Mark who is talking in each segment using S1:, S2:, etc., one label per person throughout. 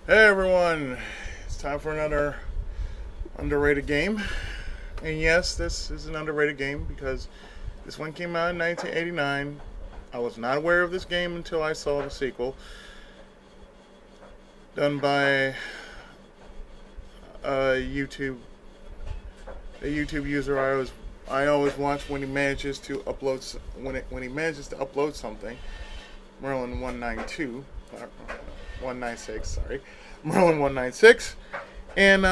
S1: Hey everyone, it's time for another underrated game. And yes, this is an underrated game because this one came out in 1989. I was not aware of this game until I saw the sequel, done by YouTube, a YouTube user I always watch when he manages to upload when he manages to upload something. Merlin 192, 196, sorry, Merlin 196, and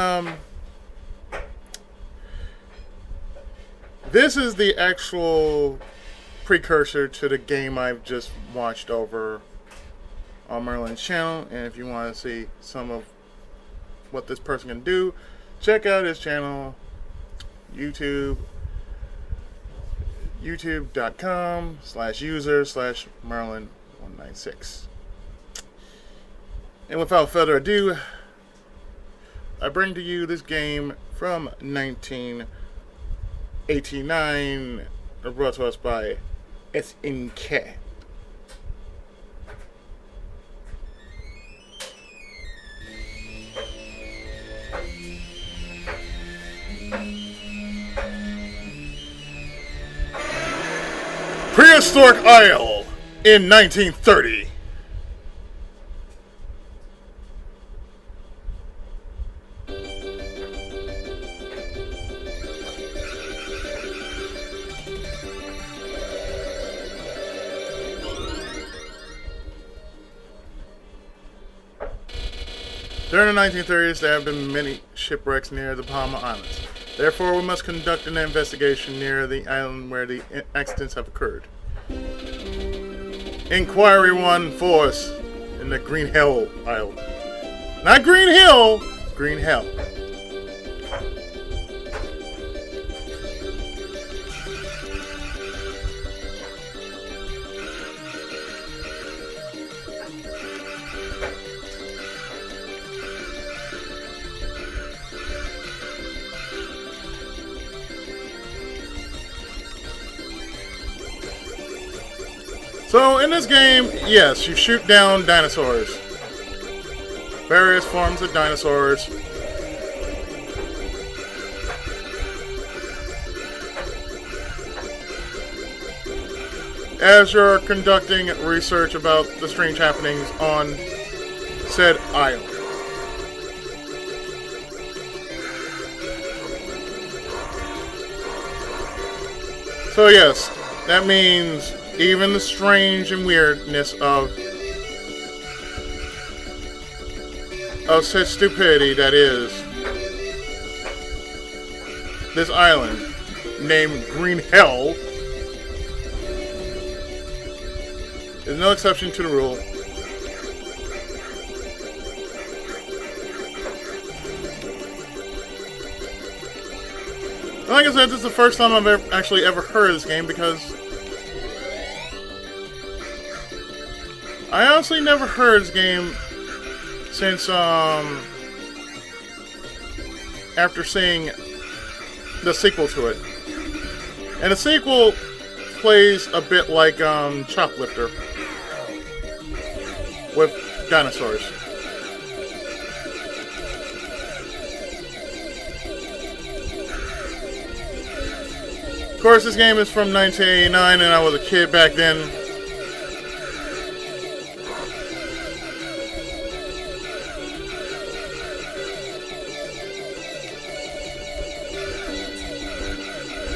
S1: this is the actual precursor to the game I've just watched over on Merlin's channel. And if you want to see some of what this person can do, check out his channel, youtube.com/user/Merlin196. And without further ado, I bring to you this game from 1989, brought to us by SNK. Prehistoric Isle in 1930. During the 1930s, there have been many shipwrecks near the Bahama Islands. Therefore, we must conduct an investigation near the island where the accidents have occurred. Inquiry 1 Force in the Green Hell Isle. Not Green Hill, Green Hell. So in this game, yes, you shoot down dinosaurs. Various forms of dinosaurs. As you're conducting research about the strange happenings on said isle. So yes, that means even the strange and weirdness of such stupidity that is this island named Green Hell is no exception to the rule. Like I said, this is the first time I've actually ever heard of this game because I honestly never heard this game since after seeing the sequel to it. And the sequel plays a bit like Choplifter with dinosaurs. Of course, this game is from 1989 and I was a kid back then.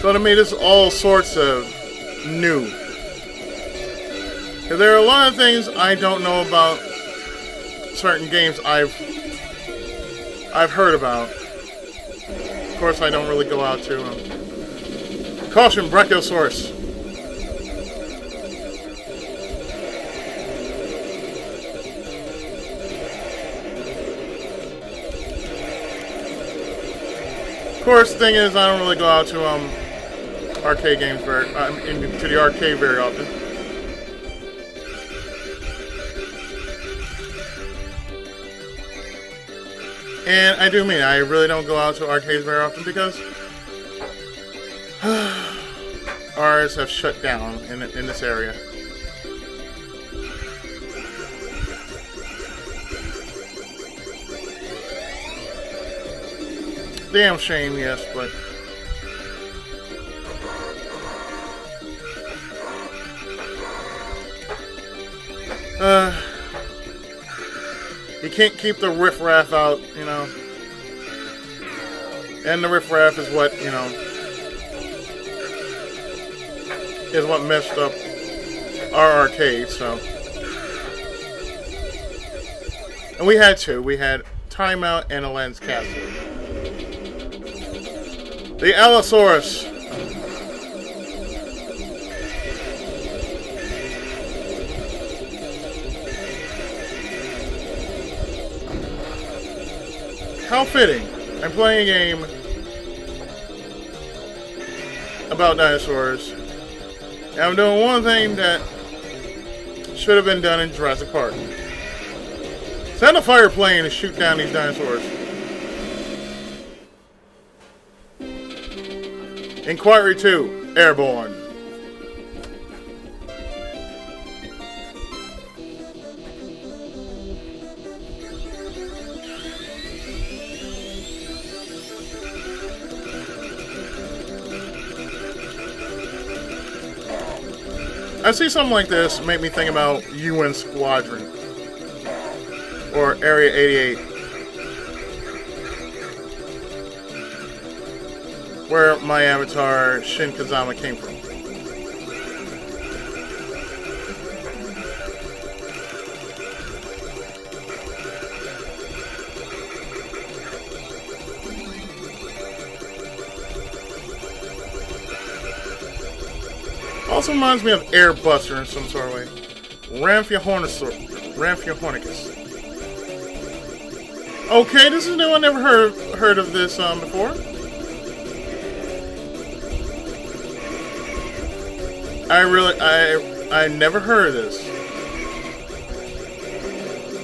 S1: So to me, this is all sorts of new. Because there are a lot of things I don't know about certain games I've heard about. Of course, I don't really go out to them. Caution, Brachiosaurus. Of course, the thing is, I don't really go out to arcade games into the arcade very often. And I do mean I really don't go out to arcades very often because ours have shut down in this area. damn shame, yes, but you can't keep the riffraff out, you know. And the riffraff is what, you know, is what messed up our arcade, so. And we had two. We had Timeout and Aladdin's Castle. The Allosaurus. How fitting. I'm playing a game about dinosaurs. And I'm doing one thing that should have been done in Jurassic Park. Send a fire plane to shoot down these dinosaurs. Inquiry 2, Airborne. I see something like this make me think about UN Squadron or Area 88, where my avatar Shin Kazama came from. Also reminds me of Airbuster in some sort of way. Ramphiohornicus. Okay, this is new. I never heard of this before. I never heard of this.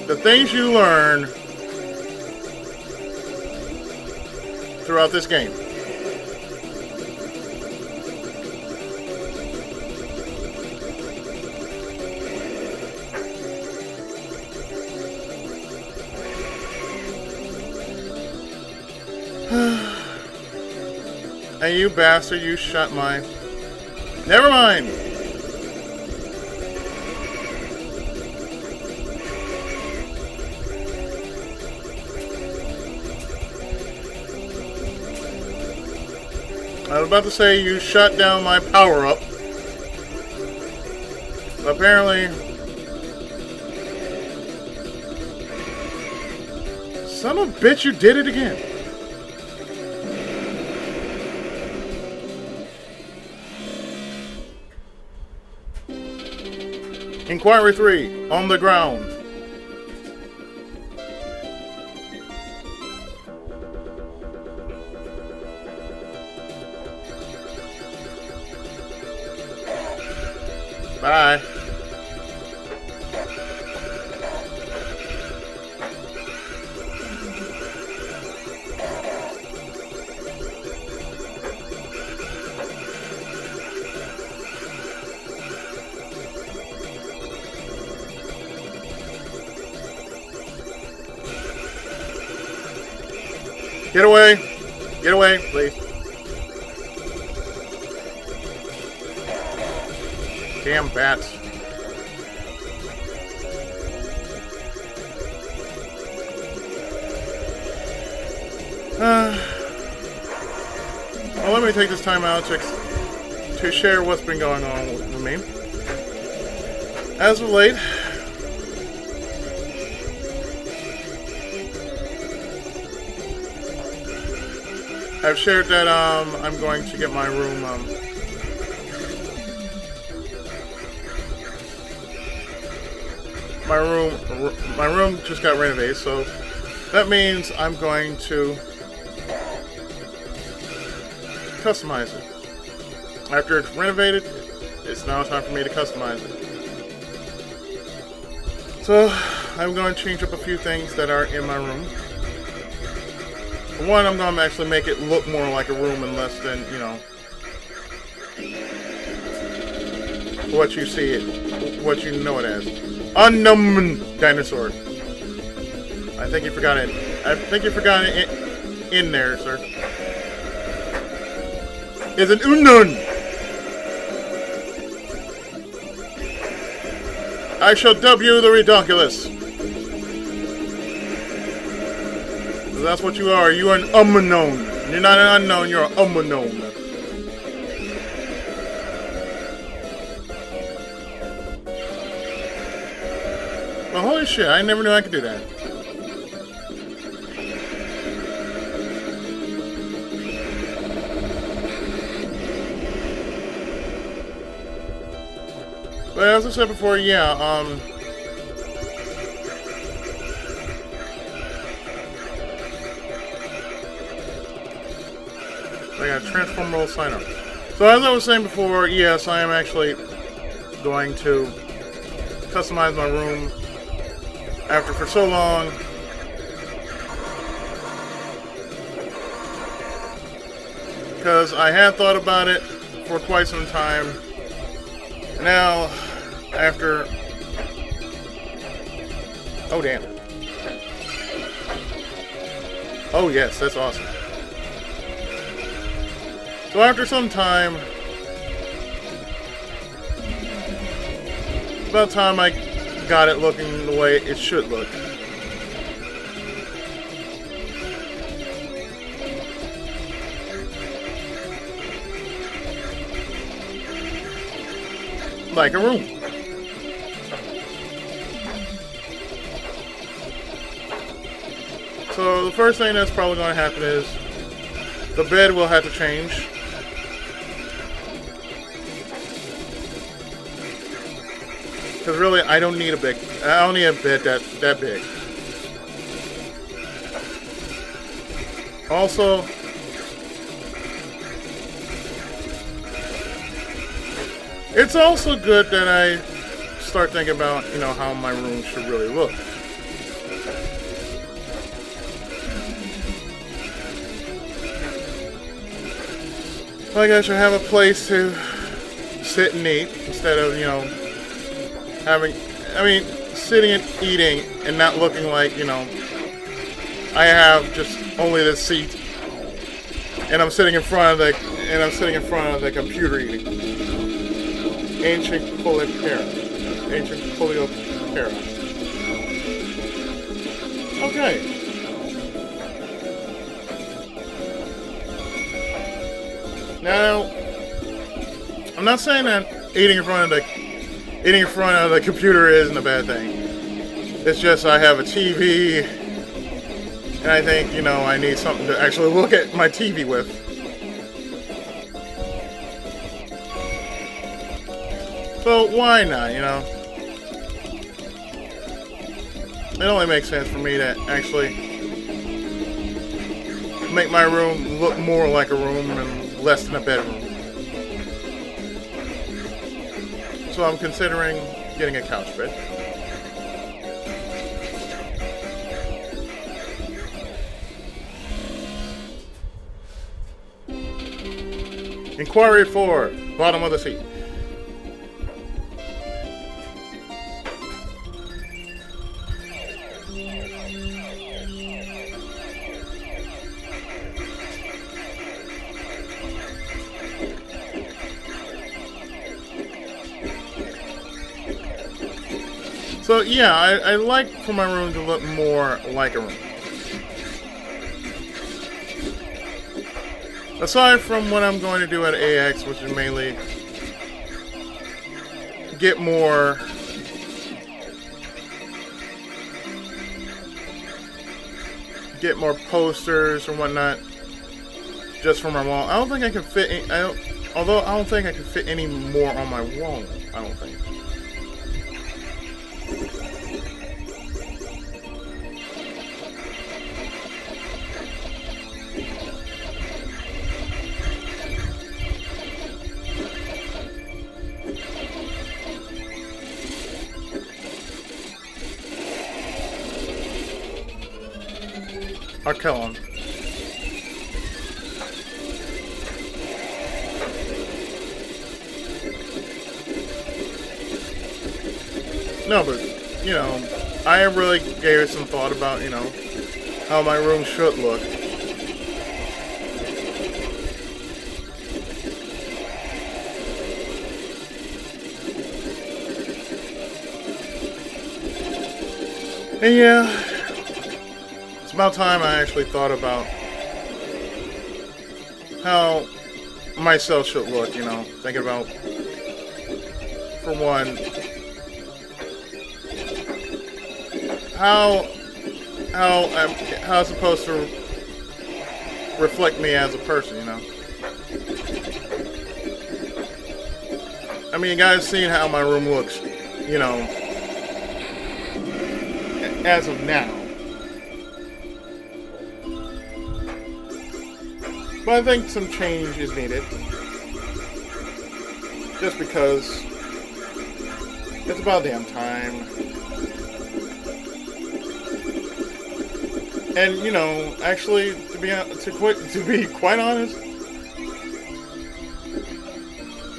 S1: The things you learn throughout this game. And you bastard, you shot my... Never mind! I was about to say you shut down my power-up. Apparently... Son of a bitch, you did it again. Inquiry 3, on the ground. Bye. Get away! Get away, please. Damn bats. Well, let me take this time out to share what's been going on with me. As of late, I've shared that I'm going to get my room my room just got renovated, so that means I'm going to customize it. After it's renovated, it's now time for me to customize it. So I'm going to change up a few things that are in my room. For one, I'm going to actually make it look more like a room and less than, you know, what you see it, what you know it as. Unknown dinosaur. I think you forgot it. I think you forgot it. in there, sir. Is an unknown. I shall dub you the Redonkulous. That's what you are. You are an unknown. You're not an unknown, you're an unknown. Well, holy shit, I never knew I could do that. But as I said before, yeah, I got a transform role sign up. So as I was saying before, yes, I am actually going to customize my room after for so long. Because I had thought about it for quite some time. Now, after... Oh, damn. Oh, yes, that's awesome. So after some time, it's about time I got it looking the way it should look. Like a room. So the first thing that's probably going to happen is the bed will have to change. Because really, I don't need a bed that big. Also, it's also good that I start thinking about, how my room should really look. Like I should have a place to sit and eat instead of, sitting and eating and not looking like, I have just only this seat and I'm sitting in front of the computer eating. Ancient Coleoptera. Okay. Now, I'm not saying that eating in front of the computer isn't a bad thing. It's just I have a TV, and I think, I need something to actually look at my TV with. So why not, It only makes sense for me to actually make my room look more like a room and less than a bedroom. So I'm considering getting a couch bed. Inquiry 4, bottom of the seat. So yeah, I like for my room to look more like a room. Aside from what I'm going to do at AX, which is mainly get more posters or whatnot, just for my wall. I don't think I can fit. Although I don't think I can fit any more on my wall. I don't think. I'll kill him. No, but, I really gave it some thought about, how my room should look. And yeah, it's about time I actually thought about how myself should look, you know, thinking about, for one, how how it's supposed to reflect me as a person, you know. I mean, you guys seen how my room looks, you know, as of now. But I think some change is needed. Just because it's about damn time. And you know, actually, to be quite honest,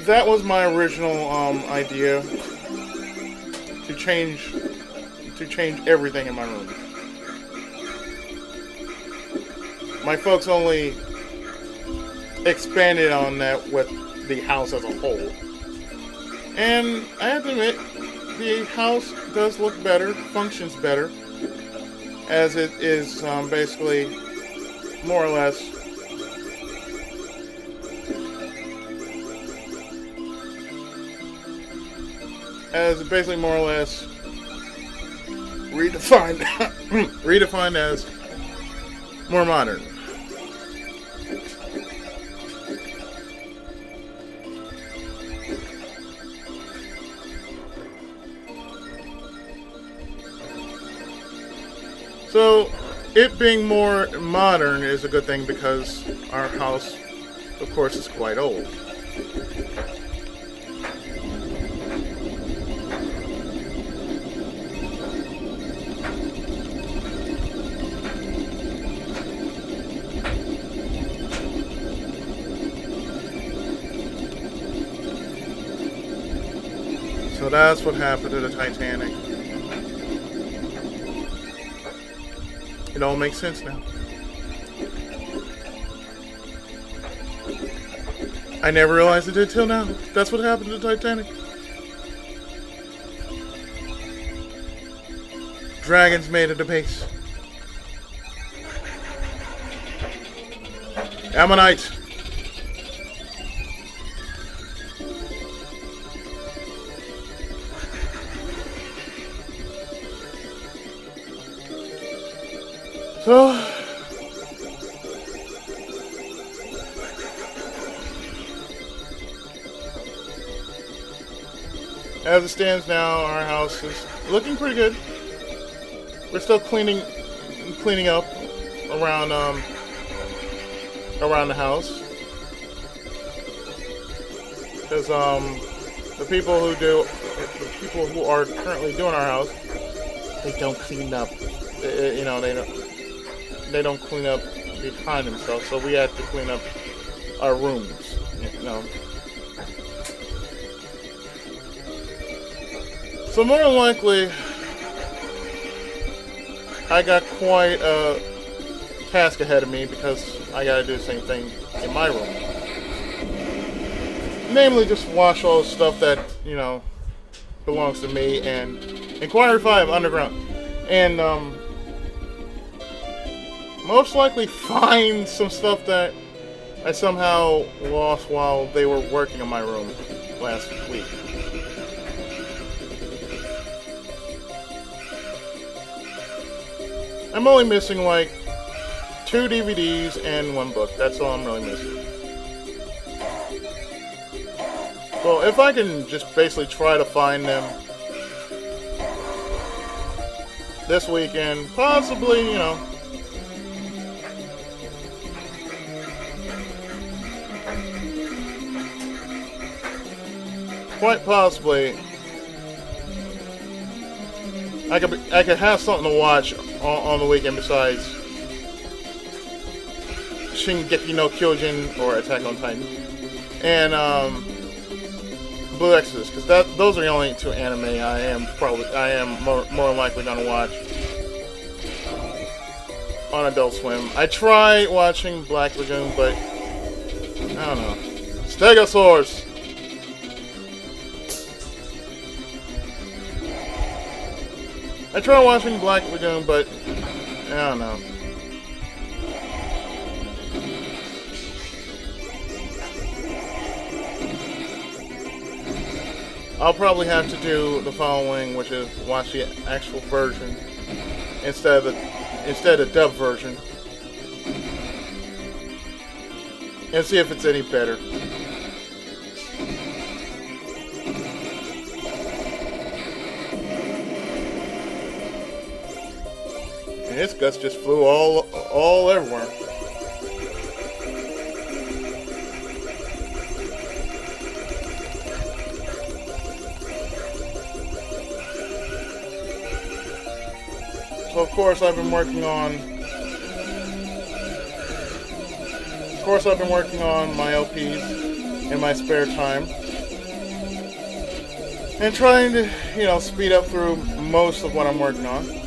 S1: that was my original idea to change everything in my room. My folks only expanded on that with the house as a whole, and I have to admit, the house does look better, functions better, as it is basically more or less redefined redefined as more modern. So, it being more modern is a good thing because our house, of course, is quite old. So that's what happened to the Titanic. It all makes sense now. I never realized it did till now. That's what happened to the Titanic. Dragons made it a base. Ammonite. So, as it stands now, our house is looking pretty good. We're still cleaning up around the house, because the people who are currently doing our house, they don't clean up. You know, they don't clean up behind themselves, so we have to clean up our rooms, you know. So more than likely, I got quite a task ahead of me because I gotta do the same thing in my room. Namely, just wash all the stuff that, you know, belongs to me and Inquiry 5 Underground. And, most likely find some stuff that I somehow lost while they were working on my room last week. I'm only missing like 2 DVDs and 1 book. That's all I'm really missing. So if I can just basically try to find them this weekend, possibly, you know, quite possibly, I could have something to watch on the weekend besides Shingeki no Kyojin or Attack on Titan and Blue Exorcist, because those are the only 2 anime I am more than likely gonna watch on Adult Swim. I tried watching Black Lagoon, but I don't know. Stegosaurus. I tried watching Black Lagoon, but I don't know. I'll probably have to do the following, which is watch the actual version instead of dub version, and see if it's any better. And his guts just flew all everywhere. So of course I've been working on my LPs in my spare time and trying to, speed up through most of what I'm working on.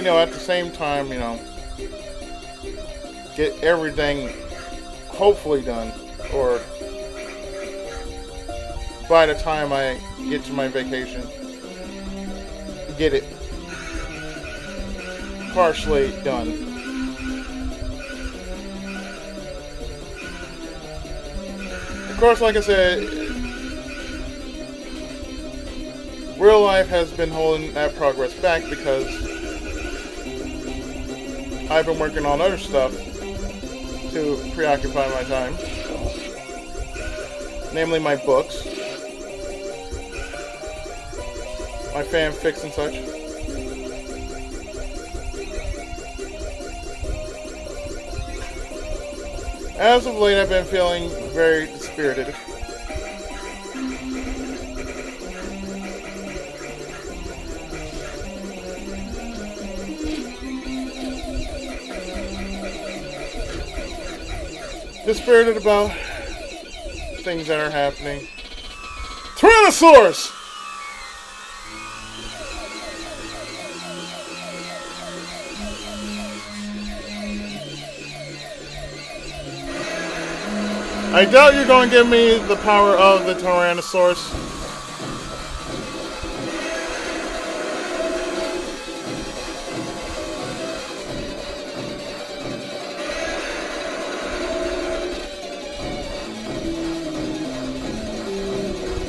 S1: At the same time, get everything hopefully done, or by the time I get to my vacation, get it partially done. Of course, like I said, real life has been holding that progress back because I've been working on other stuff to preoccupy my time, namely my books, my fanfics and such. As of late, I've been feeling very dispirited. Dispirited about things that are happening. Tyrannosaurus! I doubt you're going to give me the power of the Tyrannosaurus.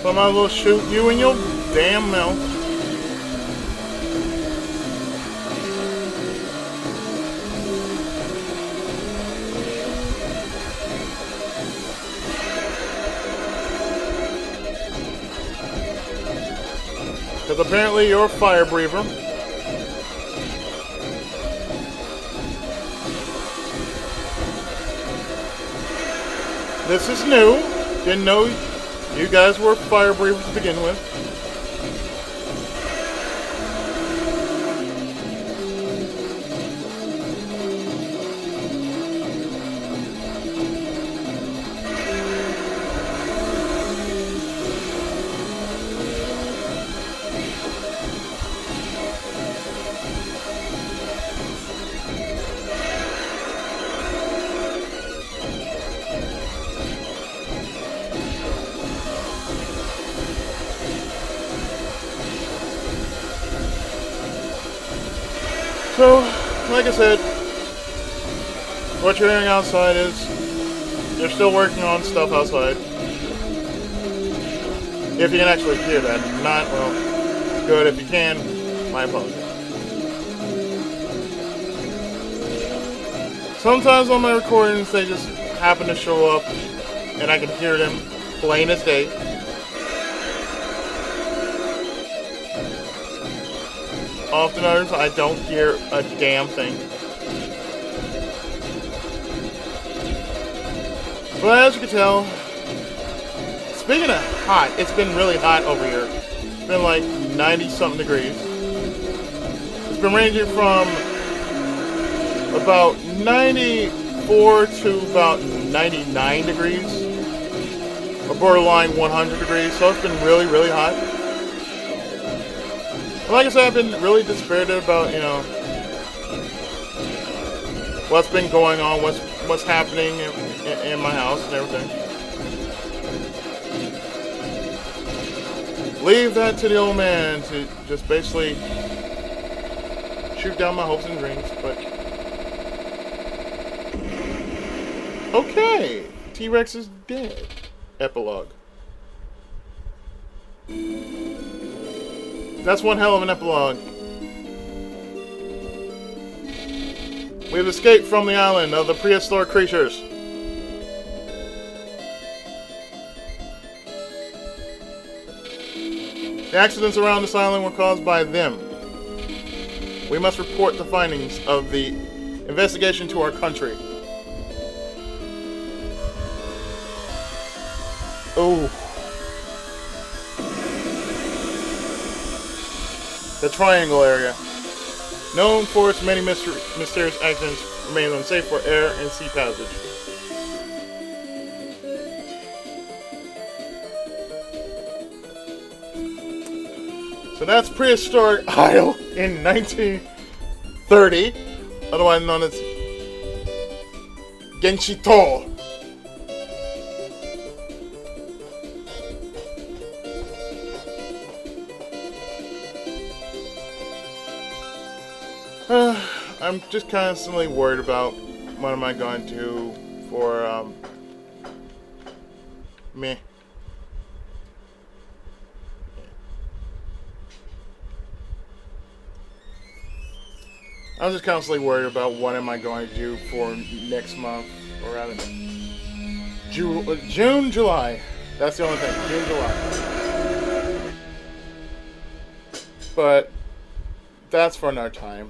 S1: So I might as well shoot you in your damn mouth. Because apparently you're a fire breather. This is new. Didn't know you guys were fire breathers to begin with. So, like I said, what you're hearing outside is they're still working on stuff outside. If you can actually hear that. If not, well, good. If you can, my apologies. Sometimes on my recordings they just happen to show up and I can hear them plain as day. Often others, I don't hear a damn thing. But as you can tell, speaking of hot, it's been really hot over here. It's been like 90-something degrees. It's been ranging from about 94 to about 99 degrees. or borderline 100 degrees, so it's been really, really hot. And like I said, I've been really dispirited about, you know, what's been going on, what's happening in my house and everything. Leave that to the old man to just basically shoot down my hopes and dreams, but okay, T-Rex is dead. Epilogue. That's one hell of an epilogue. We've escaped from the island of the prehistoric creatures. The accidents around this island were caused by them. We must report the findings of the investigation to our country. Oh. The Triangle area. Known for its many mysterious accidents, remains unsafe for air and sea passage. So that's Prehistoric Isle in 1930, otherwise known as Genshi-Tou. I'm just constantly worried about what am I going to do for me. I'm just constantly worried about what am I going to do for next month, or rather June, July. That's the only thing, June, July. But that's for another time.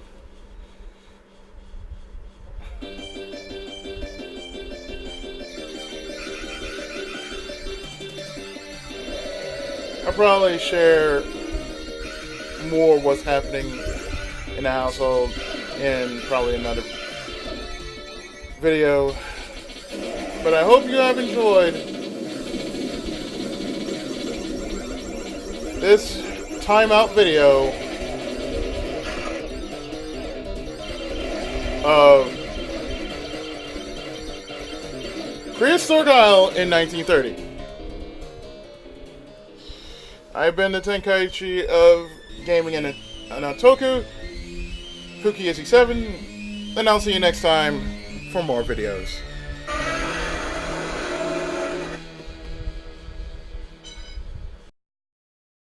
S1: I'll probably share more what's happening in the household in probably another video. But I hope you have enjoyed this timeout video of Prehistoric Isle in 1930. I've been the Tenkaichi of Gaming and Otoku, Pookie87, and I'll see you next time for more videos.